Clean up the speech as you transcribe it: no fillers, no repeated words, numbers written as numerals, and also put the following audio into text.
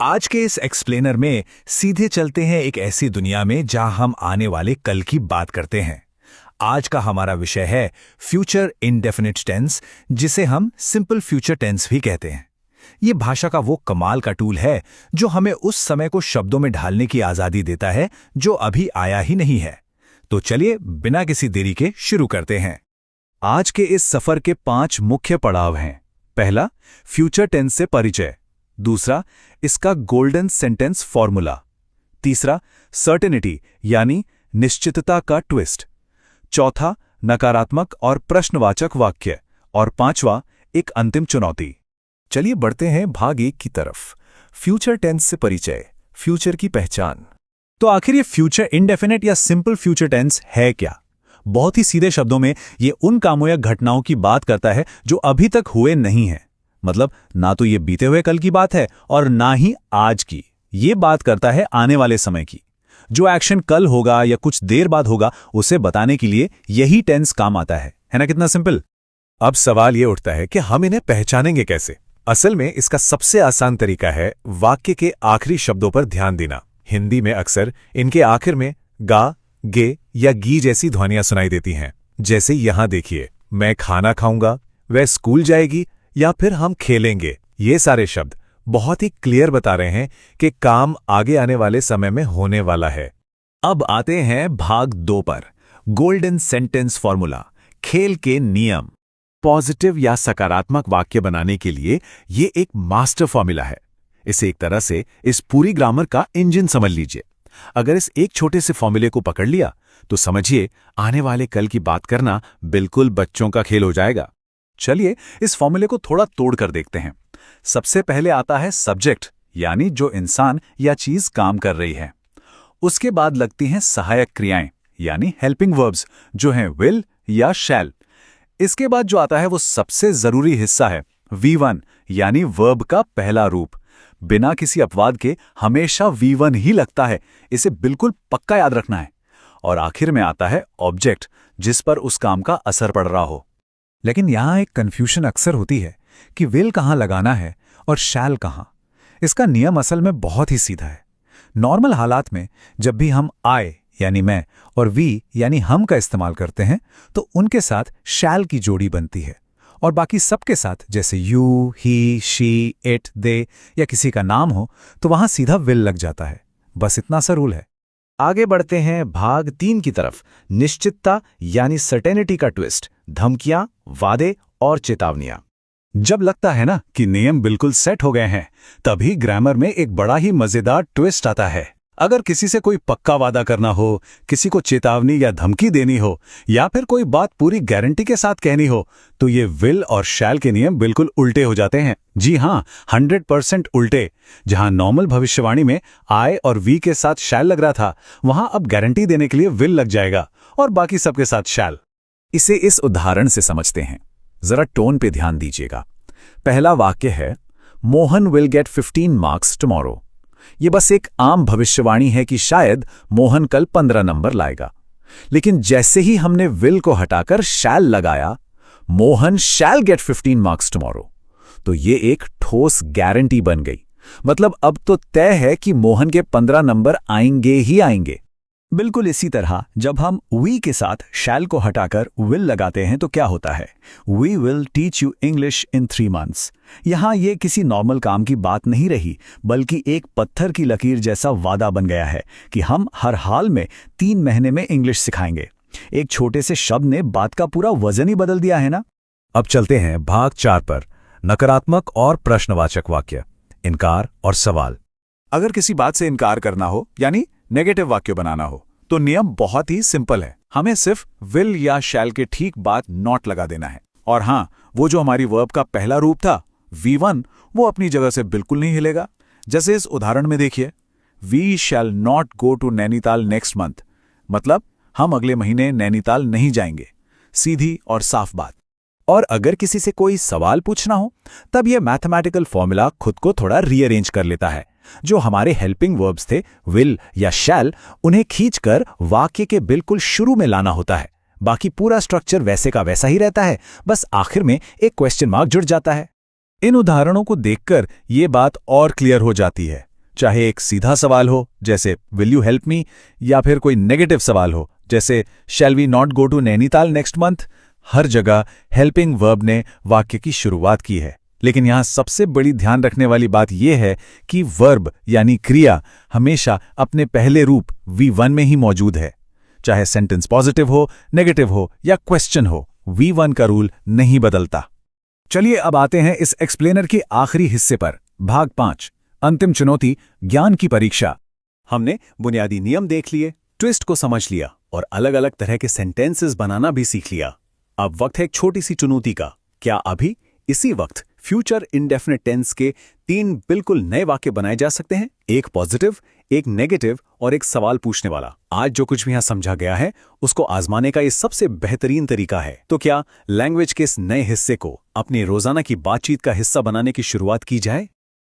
आज के इस एक्सप्लेनर में सीधे चलते हैं एक ऐसी दुनिया में जहां हम आने वाले कल की बात करते हैं। आज का हमारा विषय है फ्यूचर इंडेफिनिट टेंस, जिसे हम सिंपल फ्यूचर टेंस भी कहते हैं। ये भाषा का वो कमाल का टूल है जो हमें उस समय को शब्दों में ढालने की आजादी देता है जो अभी आया ही नहीं है। तो चलिए बिना किसी देरी के शुरू करते हैं। आज के इस सफर के 5 मुख्य पड़ाव हैं। पहला, फ्यूचर टेंस से परिचय। दूसरा, इसका गोल्डन सेंटेंस फॉर्मूला। तीसरा, सर्टेनिटी यानी निश्चितता का ट्विस्ट। चौथा, नकारात्मक और प्रश्नवाचक वाक्य। और पांचवा, एक अंतिम चुनौती। चलिए बढ़ते हैं भाग 1 की तरफ। फ्यूचर टेंस से परिचय, फ्यूचर की पहचान। तो आखिर ये फ्यूचर इंडेफिनिट या सिंपल फ्यूचर टेंस है क्या? बहुत ही सीधे शब्दों में ये उन कामों या घटनाओं की बात करता है जो अभी तक हुए नहीं हैं। मतलब ना तो ये बीते हुए कल की बात है और ना ही आज की। ये बात करता है आने वाले समय की। जो एक्शन कल होगा या कुछ देर बाद होगा उसे बताने के लिए यही टेंस काम आता है ना? कितना सिंपल। अब सवाल ये उठता है कि हम इन्हें पहचानेंगे कैसे? असल में इसका सबसे आसान तरीका है वाक्य के आखिरी शब्दों पर ध्यान देना। हिंदी में अक्सर इनके आखिर में गा, गे या गी जैसी ध्वनियां सुनाई देती हैं। जैसे यहां देखिए, मैं खाना खाऊंगा, वह स्कूल जाएगी या फिर हम खेलेंगे। ये सारे शब्द बहुत ही क्लियर बता रहे हैं कि काम आगे आने वाले समय में होने वाला है। अब आते हैं भाग 2 पर, गोल्डन सेंटेंस फॉर्मूला, खेल के नियम। पॉजिटिव या सकारात्मक वाक्य बनाने के लिए ये एक मास्टर फॉर्मूला है। इसे एक तरह से इस पूरी ग्रामर का इंजन समझ लीजिए। अगर इस एक छोटे से फॉर्मूले को पकड़ लिया तो समझिए आने वाले कल की बात करना बिल्कुल बच्चों का खेल हो जाएगा। चलिए इस फॉर्मूले को थोड़ा तोड़ कर देखते हैं। सबसे पहले आता है सब्जेक्ट, यानी जो इंसान या चीज काम कर रही है। उसके बाद लगती हैं सहायक क्रियाएं, यानी हेल्पिंग वर्ब्स, जो हैं विल या शैल। इसके बाद जो आता है वो सबसे जरूरी हिस्सा है, V1 यानी वर्ब का पहला रूप। बिना किसी अपवाद के हमेशा V1 ही लगता है, इसे बिल्कुल पक्का याद रखना है। और आखिर में आता है ऑब्जेक्ट, जिस पर उस काम का असर पड़ रहा हो। लेकिन यहां एक कंफ्यूजन अक्सर होती है कि विल कहां लगाना है और शैल कहां। इसका नियम असल में बहुत ही सीधा है। नॉर्मल हालात में जब भी हम आई यानी मैं और वी यानी हम का इस्तेमाल करते हैं तो उनके साथ शैल की जोड़ी बनती है, और बाकी सबके साथ जैसे यू, ही, शी, इट, दे या किसी का नाम हो तो वहां सीधा विल लग जाता है। बस इतना सा रूल है। आगे बढ़ते हैं भाग 3 की तरफ, निश्चितता यानी सर्टेनिटी का ट्विस्ट, धमकियां, वादे और चेतावनियां। जब लगता है ना कि नियम बिल्कुल सेट हो गए हैं, तभी ग्रामर में एक बड़ा ही मजेदार ट्विस्ट आता है। अगर किसी से कोई पक्का वादा करना हो, किसी को चेतावनी या धमकी देनी हो, या फिर कोई बात पूरी गारंटी के साथ कहनी हो, तो ये विल और शैल के नियम बिल्कुल उल्टे हो जाते हैं। जी हाँ, 100% उल्टे। जहां नॉर्मल भविष्यवाणी में आई और वी के साथ शैल लग रहा था, वहां अब गारंटी देने के लिए विल लग जाएगा और बाकी सबके साथ शैल। इसे इस उदाहरण से समझते हैं। जरा टोन पे ध्यान दीजिएगा। पहला वाक्य है, Mohan will get 15 marks tomorrow. ये बस एक आम भविष्यवाणी है कि शायद मोहन कल 15 नंबर लाएगा। लेकिन जैसे ही हमने विल को हटाकर शैल लगाया, मोहन शैल गेट 15 मार्क्स टुमारो, तो ये एक ठोस गारंटी बन गई। मतलब अब तो तय है कि मोहन के 15 नंबर आएंगे ही आएंगे। बिल्कुल इसी तरह जब हम वी के साथ शैल को हटाकर विल लगाते हैं तो क्या होता है? We will teach you English in 3 months. यहां ये किसी नॉर्मल काम की बात नहीं रही, बल्कि एक पत्थर की लकीर जैसा वादा बन गया है कि हम हर हाल में 3 महीने में इंग्लिश सिखाएंगे। एक छोटे से शब्द ने बात का पूरा वजन ही बदल दिया है ना। अब चलते हैं भाग 4 पर, नकारात्मक और प्रश्नवाचक वाक्य, इनकार और सवाल। अगर किसी बात से इनकार करना हो यानी नेगेटिव वाक्य बनाना हो तो नियम बहुत ही सिंपल है। हमें सिर्फ विल या शैल के ठीक बाद नॉट लगा देना है। और हां, वो जो हमारी वर्ब का पहला रूप था V1, वो अपनी जगह से बिल्कुल नहीं हिलेगा। जैसे इस उदाहरण में देखिए, we shall not go to Nainital next month, मतलब हम अगले महीने नैनीताल नहीं जाएंगे। सीधी और साफ बात। और अगर किसी से कोई सवाल पूछना हो तब यह मैथमेटिकल फॉर्मूला खुद को थोड़ा रीअरेंज कर लेता है। जो हमारे हेल्पिंग वर्ब्स थे विल या शैल, उन्हें खींचकर वाक्य के बिल्कुल शुरू में लाना होता है। बाकी पूरा स्ट्रक्चर वैसे का वैसा ही रहता है, बस आखिर में एक क्वेश्चन मार्क जुड़ जाता है। इन उदाहरणों को देखकर ये बात और क्लियर हो जाती है चाहे एक सीधा सवाल हो जैसे विल यू हेल्प मी, या फिर कोई नेगेटिव सवाल हो जैसे shall we not go to Nainital next month, हर जगह हेल्पिंग वर्ब ने वाक्य की शुरुआत की है। लेकिन यहां सबसे बड़ी ध्यान रखने वाली बात यह है कि वर्ब यानी क्रिया हमेशा अपने पहले रूप V1 में ही मौजूद है। चाहे सेंटेंस पॉजिटिव हो, नेगेटिव हो या क्वेश्चन हो, V1 का रूल नहीं बदलता। चलिए अब आते हैं इस एक्सप्लेनर के आखिरी हिस्से पर, भाग 5, अंतिम चुनौती, ज्ञान की परीक्षा। हमने बुनियादी नियम देख लिए, ट्विस्ट को समझ लिया और अलग अलग तरह के सेंटेंसेस बनाना भी सीख लिया। अब वक्त है एक छोटी सी चुनौती का। क्या अभी इसी वक्त फ्यूचर इंडेफिनिट टेंस के 3 बिल्कुल नए वाक्य बनाए जा सकते हैं? एक पॉजिटिव, एक नेगेटिव और एक सवाल पूछने वाला। आज जो कुछ भी यहां समझा गया है उसको आजमाने का ये सबसे बेहतरीन तरीका है। तो क्या लैंग्वेज के इस नए हिस्से को अपनी रोजाना की बातचीत का हिस्सा बनाने की शुरुआत की जाए?